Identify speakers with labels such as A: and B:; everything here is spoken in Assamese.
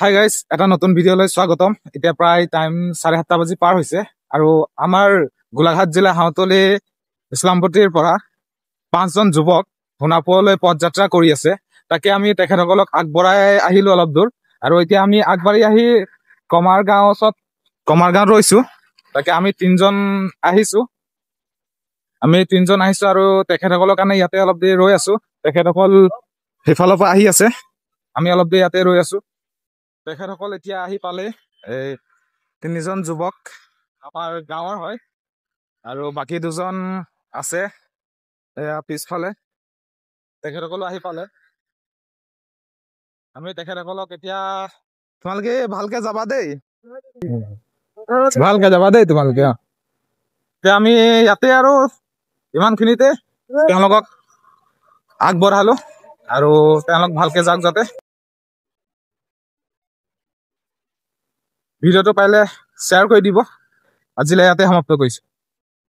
A: হাই গাইজ, এটা নতুন ভিডিঅ'লৈ স্বাগতম। এতিয়া প্ৰায় টাইম 7:30 বাজি পাৰ হৈছে আৰু আমাৰ গোলাঘাট জিলা হাউতলী ইছলামপট্টিৰ পৰা 5জন যুৱক সোণাপুৰলৈ পদযাত্ৰা কৰি আছে। তাকে আমি তেখেতসকলক আগবঢ়াই আহিলো অলপ দূৰ, আৰু এতিয়া আমি আগবাঢ়ি আহি কমাৰগাঁৱত ৰৈছো। তাকে আমি তিনজন আহিছো আৰু তেখেতসকলৰ কাৰণে ইয়াতে অলপ দেৰি ৰৈ আছো। তেখেতসকল সেইফালৰ পৰা আহি আছে, আমি অলপ দেৰি ইয়াতে ৰৈ আছো। তেখেতসকল এতিয়া আহি পালে। এই 3জন যুৱক আমাৰ গাঁৱৰ হয় আৰু বাকী 2জন আছে এয়া পিছফালে। তেখেতসকলো আহি পালে। আমি তেখেতসকলক এতিয়া তোমালোকে ভালকে যাবা দেই, তোমালোকে। এতিয়া আমি ইয়াতে আৰু ইমানখিনিতে তেওঁলোকক আগবঢ়ালো আৰু তেওঁলোক ভালকে যাওক যাতে। ভিডিঅ'টো পাৰিলে শ্বেয়াৰ কৰি দিব। আজিলৈ ইয়াতে সমাপ্ত কৰিছো।